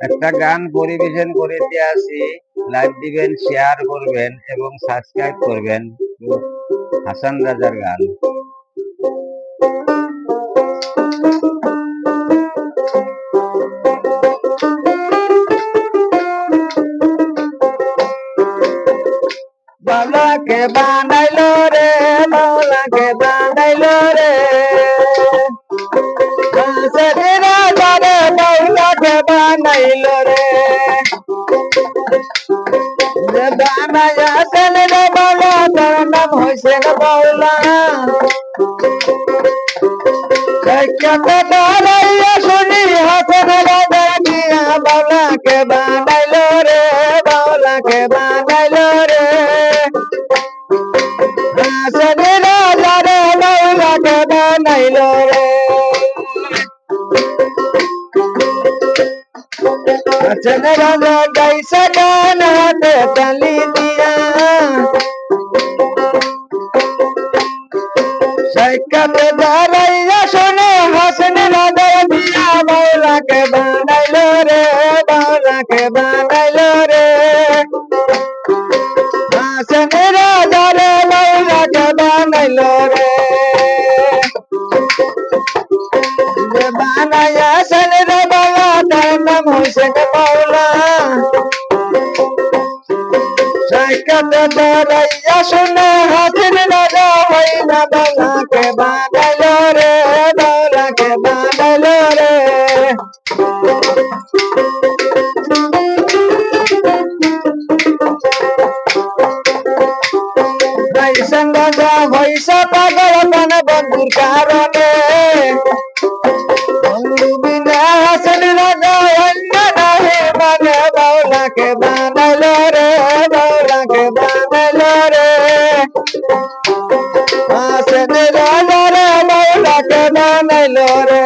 একটা গান পরিবেশন করিতে আসি, লাইক দিবেন, শেয়ার করবেন এবং সাবস্ক্রাইব করবেন। হাসান রাজার গান। বাউলাকে বানাইলো রে, বাউলাকে বানাইলো রে, বাউলাকে বানাইলো রে, বানাইয়া ছেলে রে বাউলা, তার নাম হইছে বাউলা। শুনি হাসান রাজা দিয়া, বাউলাকে বানাইলো রে, বাউলাকে বানাইলো রে, হাসান রাজা রে বাউলাকে বানাইলো রে। হাসান রাজা গাইছে গান হাতে তালি দিয়া, সাইকাতে দাঁড়াইয়া শুনে হাসান রাজা দিয়া, বাউলাকে বানাইলো রে, বাউলাকে বানাইলো রে, হাসান রাজা রে বাউলাকে বানাইলো রে। বানাইয়া ছেলে রে বাউলা, তার নাম হইছে বাউলা। সাইকাতে দাঁড়াইয়া শুনে হাসান রাজা হইলা, বাউলাকে বানাইলো রে, বাউলাকে বানাইলো রে। হাসান রাজা হইছে পাগল প্রাণ বন্ধুর কারণে, বন্ধু বিনা হাসান রাজা অন্য নাহি মানে, বাউলাকে বানাইলো রে, বাউলাকে বানাইলো রে, হাসান রাজা রে বাউলাকে বানাইলো রে।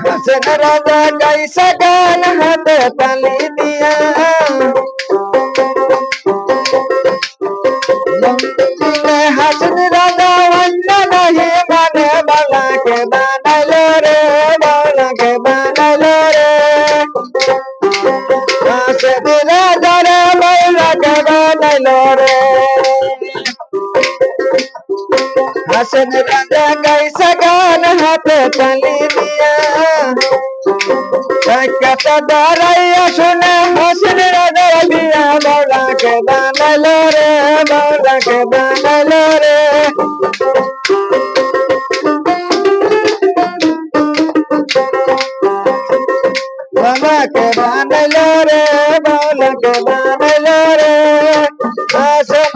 হাসান রাজা গাইছে গান হাতে তালি দিয়া, হাসান রাজা অন্য নাহি মানে, বাউলাকে বানাইলো রে, বাউলাকে বানাইলো রে, হাসান রাজা রে বাউলাকে বানাইলো রে। হাসান রাজা গাইছে গান হাতে তালি দিয়া, সাইকাতে দাঁড়াইয়া শুনে হাসান রাজা দিয়া, বাউলাকে বানাইলো রে, বাউলাকে বানাইলো রে। বাউলাকে বানাইলো রে, বাউলাকে বানাইলো রে, হাসান